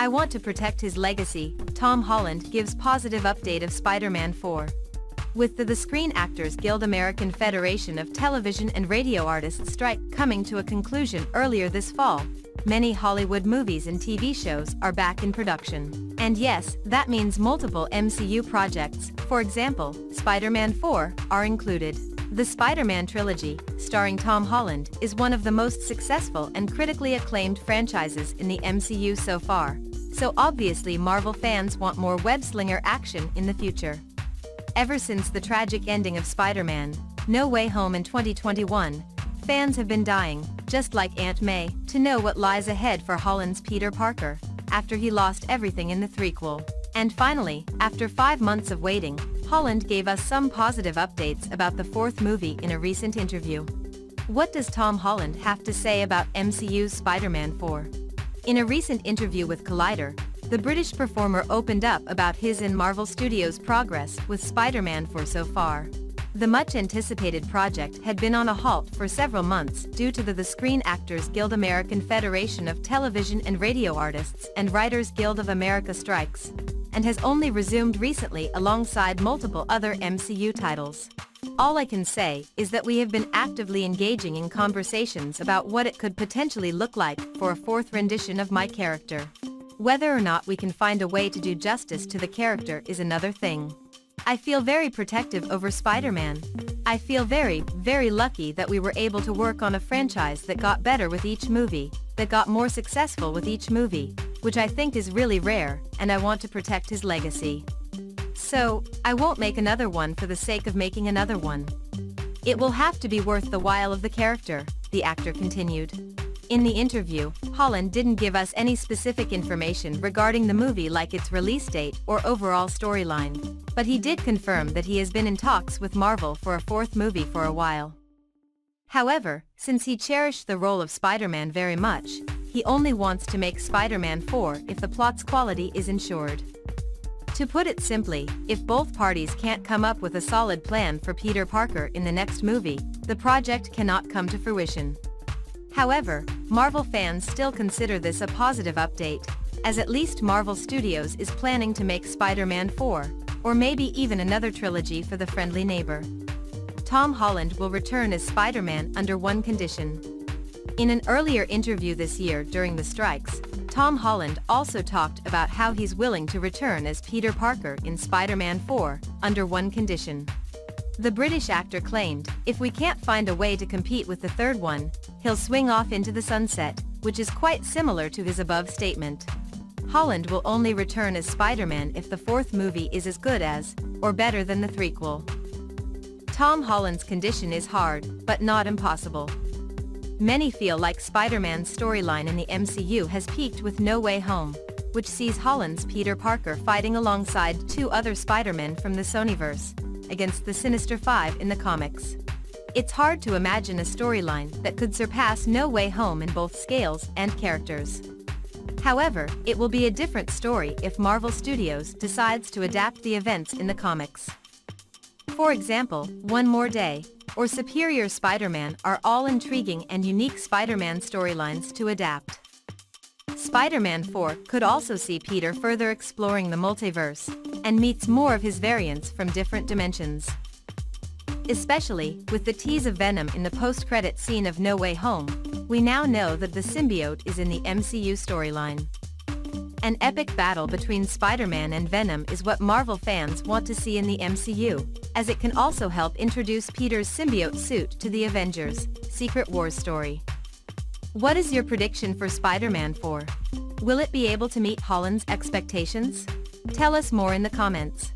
I want to protect his legacy. Tom Holland gives positive update of Spider-Man 4. With the Screen Actors Guild American Federation of Television and Radio Artists strike coming to a conclusion earlier this fall, many Hollywood movies and TV shows are back in production. And yes, that means multiple MCU projects, for example, Spider-Man 4, are included. The Spider-Man trilogy, starring Tom Holland, is one of the most successful and critically acclaimed franchises in the MCU so far. So obviously Marvel fans want more Web-Slinger action in the future. Ever since the tragic ending of Spider-Man: No Way Home in 2021, fans have been dying, just like Aunt May, to know what lies ahead for Holland's Peter Parker, after he lost everything in the threequel. And finally, after 5 months of waiting, Holland gave us some positive updates about the fourth movie in a recent interview. What does Tom Holland have to say about MCU's Spider-Man 4? In a recent interview with Collider, the British performer opened up about his and Marvel Studios' progress with Spider-Man 4 so far. The much-anticipated project had been on a halt for several months due to the Screen Actors Guild American Federation of Television and Radio Artists and Writers Guild of America strikes, and has only resumed recently alongside multiple other MCU titles. All I can say is that we have been actively engaging in conversations about what it could potentially look like for a fourth rendition of my character. Whether or not we can find a way to do justice to the character is another thing. I feel very protective over Spider-Man. I feel very, very lucky that we were able to work on a franchise that got better with each movie, that got more successful with each movie, which I think is really rare, and I want to protect his legacy. So, I won't make another one for the sake of making another one. It will have to be worth the while of the character, the actor continued. In the interview, Holland didn't give us any specific information regarding the movie like its release date or overall storyline, but he did confirm that he has been in talks with Marvel for a fourth movie for a while. However, since he cherished the role of Spider-Man very much, he only wants to make Spider-Man 4 if the plot's quality is ensured. To put it simply, if both parties can't come up with a solid plan for Peter Parker in the next movie, the project cannot come to fruition. However, Marvel fans still consider this a positive update, as at least Marvel Studios is planning to make Spider-Man 4, or maybe even another trilogy for the friendly neighbor. Tom Holland will return as Spider-Man under one condition. In an earlier interview this year during the strikes, Tom Holland also talked about how he's willing to return as Peter Parker in Spider-Man 4, under one condition. The British actor claimed, "If we can't find a way to compete with the third one, he'll swing off into the sunset," which is quite similar to his above statement. Holland will only return as Spider-Man if the fourth movie is as good as, or better than the threequel. Tom Holland's condition is hard, but not impossible. Many feel like Spider-Man's storyline in the MCU has peaked with No Way Home, which sees Holland's Peter Parker fighting alongside 2 other Spider-Men from the Sonyverse, against the Sinister Five in the comics. It's hard to imagine a storyline that could surpass No Way Home in both scales and characters. However, it will be a different story if Marvel Studios decides to adapt the events in the comics. For example, One More Day, or Superior Spider-Man are all intriguing and unique Spider-Man storylines to adapt. Spider-Man 4 could also see Peter further exploring the multiverse, and meets more of his variants from different dimensions. Especially, with the tease of Venom in the post-credit scene of No Way Home, we now know that the symbiote is in the MCU storyline. An epic battle between Spider-Man and Venom is what Marvel fans want to see in the MCU, as it can also help introduce Peter's symbiote suit to the Avengers: Secret Wars story. What is your prediction for Spider-Man 4? Will it be able to meet Holland's expectations? Tell us more in the comments.